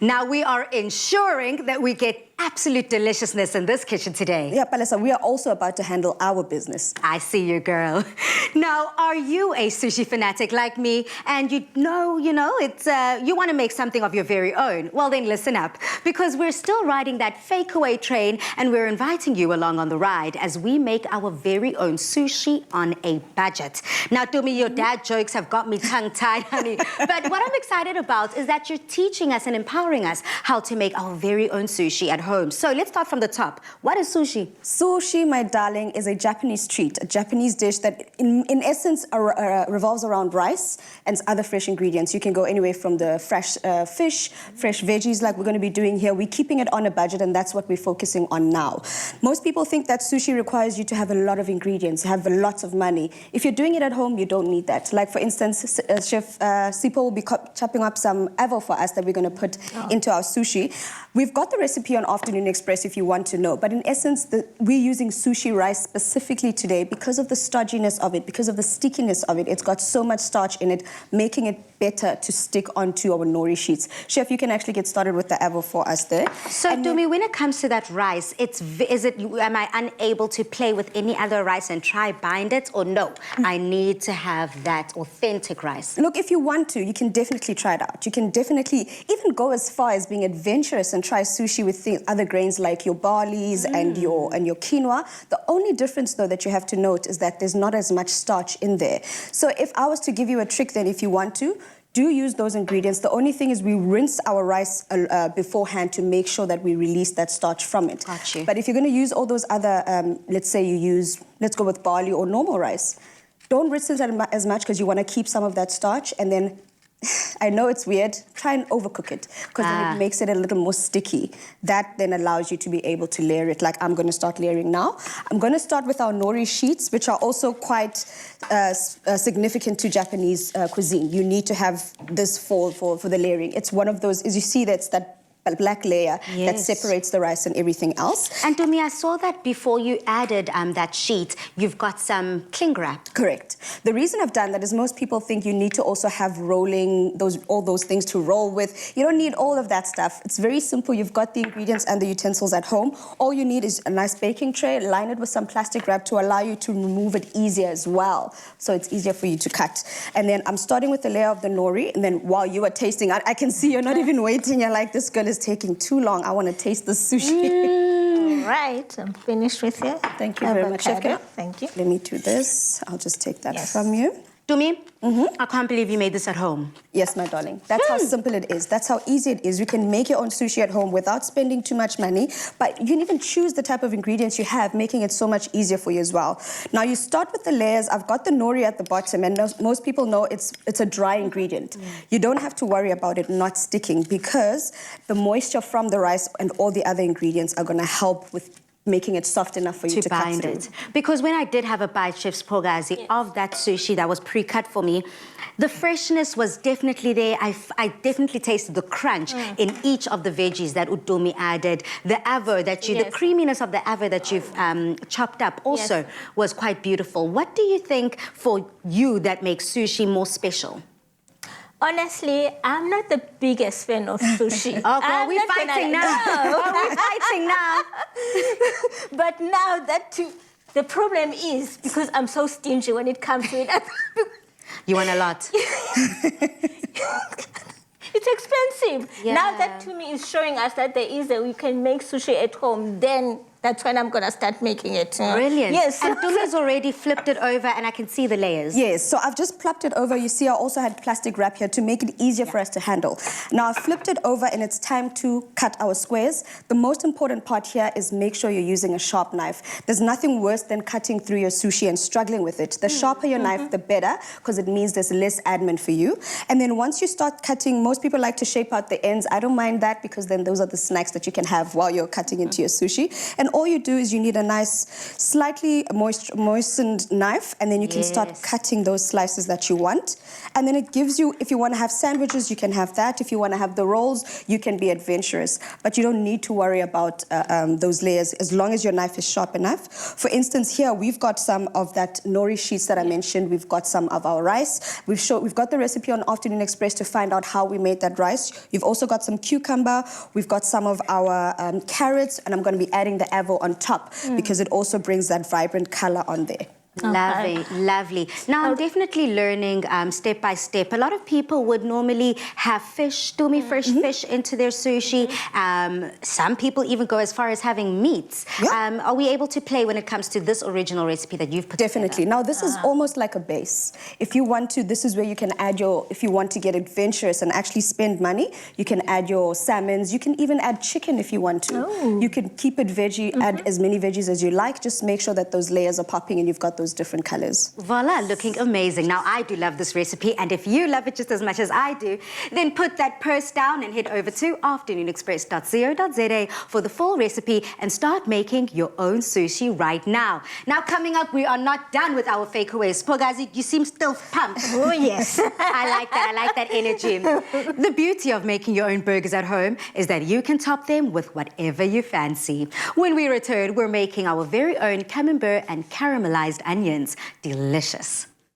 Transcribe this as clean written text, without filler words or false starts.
Now we are ensuring that we get absolute deliciousness in this kitchen today. Yeah, Palesa, we are also about to handle our business. I see you, girl. Now, are you a sushi fanatic like me and you know, it's you want to make something of your very own? Well, then listen up, because we're still riding that fake away train and we're inviting you along on the ride as we make our very own sushi on a budget. Now, Tumi, your dad jokes have got me tongue-tied, honey. But what I'm excited about is that you're teaching us and empowering us how to make our very own sushi at home. So let's start from the top. What is sushi? Sushi, my darling, is a Japanese treat, a Japanese dish that in essence revolves around rice and other fresh ingredients. You can go anywhere from the fresh fish, fresh veggies like we're going to be doing here. We're keeping it on a budget and that's what we're focusing on now. Most people think that sushi requires you to have a lot of ingredients, have lots of money. If you're doing it at home, you don't need that. Like for instance, Chef Sipo will be chopping up some avo for us that we're going to put into our sushi. We've got the recipe on Afternoon Express if you want to know. But in essence, we're using sushi rice specifically today because of the stodginess of it, because of the stickiness of it. It's got so much starch in it, making it better to stick onto our nori sheets. Chef, you can actually get started with the avo for us there. So, Tumi, when it comes to that rice, am I unable to play with any other rice and try bind it, or no? I need to have that authentic rice. Look, if you want to, you can definitely try it out. You can definitely even go as far as being adventurous and try sushi with other grains like your barleys and your quinoa. The only difference, though, that you have to note is that there's not as much starch in there. So if I was to give you a trick, then if you want to, do use those ingredients. The only thing is we rinse our rice beforehand to make sure that we release that starch from it. Got you. But if you're going to use all those other, let's go with barley or normal rice, don't rinse it as much because you want to keep some of that starch, and then I know it's weird, try and overcook it because then it makes it a little more sticky. That then allows you to be able to layer it like I'm going to start layering now. I'm going to start with our nori sheets, which are also quite significant to Japanese cuisine. You need to have this for the layering. It's one of those, as you see, that's that black layer that separates the rice and everything else. And Tumi, I saw that before you added that sheet, you've got some cling wrap. Correct. The reason I've done that is most people think you need to also have all those things to roll with. You don't need all of that stuff. It's very simple. You've got the ingredients and the utensils at home. All you need is a nice baking tray, line it with some plastic wrap to allow you to remove it easier as well. So it's easier for you to cut. And then I'm starting with the layer of the nori, and then while you are tasting, I can see you're not even waiting. You're like, this girl is taking too long. I want to taste the sushi. All right, I'm finished with you. Thank you very much, Chef. Thank you. Let me do this. I'll just take that from you. Tumi, I can't believe you made this at home. Yes, my darling. That's how simple it is. That's how easy it is. You can make your own sushi at home without spending too much money, but you can even choose the type of ingredients you have, making it so much easier for you as well. Now, you start with the layers. I've got the nori at the bottom, and most people know it's a dry ingredient. You don't have to worry about it not sticking because the moisture from the rice and all the other ingredients are going to help with making it soft enough for you to bind it. Because when I did have a bite, Chef Spogazi, of that sushi that was pre-cut for me, the freshness was definitely there. I definitely tasted the crunch in each of the veggies that Utumi added. The avo that the creaminess of the avo that you've chopped up also was quite beautiful. What do you think for you that makes sushi more special? Honestly, I'm not the biggest fan of sushi. Okay, we're fighting now. We're fighting now. But now that too, the problem is because I'm so stingy when it comes to it. You want a lot. It's expensive. Yeah. Now that Tumi is showing us that we can make sushi at home, then that's when I'm going to start making it. Brilliant. Yes. And Tumi's already flipped it over and I can see the layers. Yes, so I've just plopped it over. You see, I also had plastic wrap here to make it easier for us to handle. Now, I've flipped it over and it's time to cut our squares. The most important part here is make sure you're using a sharp knife. There's nothing worse than cutting through your sushi and struggling with it. The sharper your knife, the better, because it means there's less admin for you. And then once you start cutting, most people like to shape out the ends. I don't mind that because then those are the snacks that you can have while you're cutting into your sushi. And all you do is you need a nice, slightly moistened knife, and then you can start cutting those slices that you want. And then it gives you, if you want to have sandwiches, you can have that. If you want to have the rolls, you can be adventurous. But you don't need to worry about those layers as long as your knife is sharp enough. For instance, here we've got some of that nori sheets that I mentioned. We've got some of our rice. We've got the recipe on Afternoon Express to find out how we made that rice. You've also got some cucumber. We've got some of our carrots, and I'm going to be adding the avo on top because it also brings that vibrant color on there. Lovely, lovely. Now, I'm definitely learning step by step. A lot of people would normally have fish, stumi fresh fish into their sushi. Some people even go as far as having meats. Are we able to play when it comes to this original recipe that you've put Definitely. together? Now, this is almost like a base. If you want to, this is where you can add your, if you want to get adventurous and actually spend money, you can add your salmons. You can even add chicken if you want to. You can keep it veggie, add as many veggies as you like. Just make sure that those layers are popping and you've got those different colors. Voila, looking amazing. Now, I do love this recipe, and if you love it just as much as I do, then put that purse down and head over to afternoonexpress.co.za for the full recipe and start making your own sushi right now. Now, coming up, we are not done with our fakeaways. Pogazi, you seem still pumped. Oh, yes. I like that energy. The beauty of making your own burgers at home is that you can top them with whatever you fancy. When we return, we're making our very own camembert and caramelized onions. Delicious.